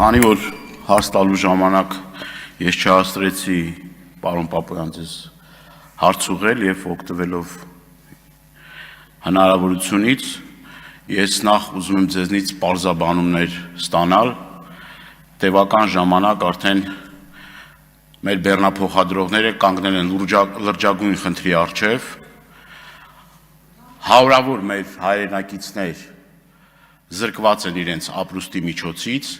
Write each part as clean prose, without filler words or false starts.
Քանի որ հարց տալու ժամանակ ես չհաստրեցի պարոն Պապոյան ձեզ հարց ուղղել եւ օգտվելով հնարավորությունից ես նախ ուզում եմ ձեզնից պարզաբանումներ ստանալ տևական ժամանակ արդեն մեր բեռնափոխադրողները կանգնել են լրջագույն խնդրի առջև հարյուրավոր մեր հայրենակիցներ զրկված են իրենց ապրուստի միջոցից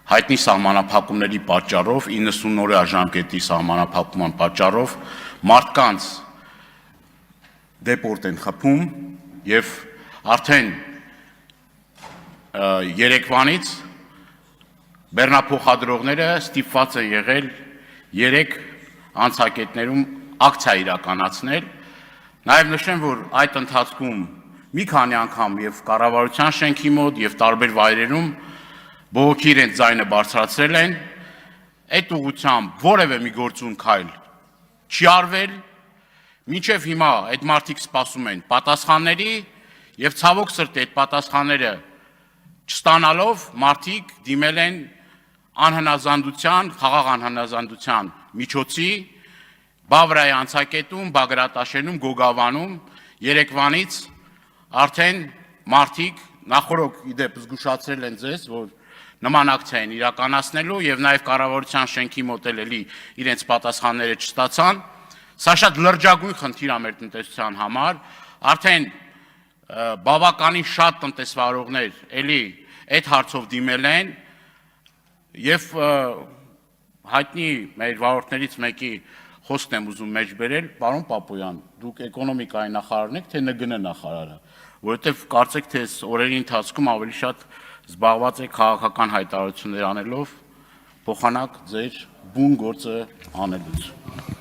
հայտնի սահմանափակումների պատճառով 90 օրյա ժամկետի սահմանափակման պատճառով մարդկանց դեպորտ են խփում եւ արդեն երեկվանից բեռնափոխադրողները ստիպված են եղել 3 անցակետներում ակցիա իրականացնել նաեւ նշեմ որ այդ ընթացքում մի քանի անգամ եւ կառավարության շենքի մոտ եւ տարբեր վայրերում բողոքի իրենց ձայնը բարձրացրել են, այդ ուղղությամբ որևէ մի գործուն քայլ չի արվել, մինչև հիմա այդ մարդիկ սպասում են պատասխանների եւ ցավոք սրտի այդ պատասխանները չստանալով մարդիկ դիմել են անհնազանդության, խաղաղ անհնազանդության միջոցի, Բավրայի անցակետում, Բագրատաշենում, Գոգավանում երեկվանից արդեն մարդիկ նախորդ իդեպ զգուշացրել են ձեզ, որ նման ակցիա են իրականացնելու եւ նաեւ կառավարության շենքի մոտ էլի իրենց պատասխանները չստացան սա շատ լրջագույն խնդիր է մեր տնտեսության համար արդեն բավականին շատ տնտեսվարողներ էլի այդ հարցով դիմել են եւ հայտնի մեր վարորդներից մեկի խոսքն եմ ուզում մեջ բերել պարոն Պապոյան դուք էկոնոմիկայի նախարարն եք թե ՆԳՆ նախարարը որովհետեւ կարծեք թե օրերի ընթացքում ավելի շատ զբաղված եք քաղաքական հայտարարություններ անելով փոխանակ ձեր բուն գործը անելուց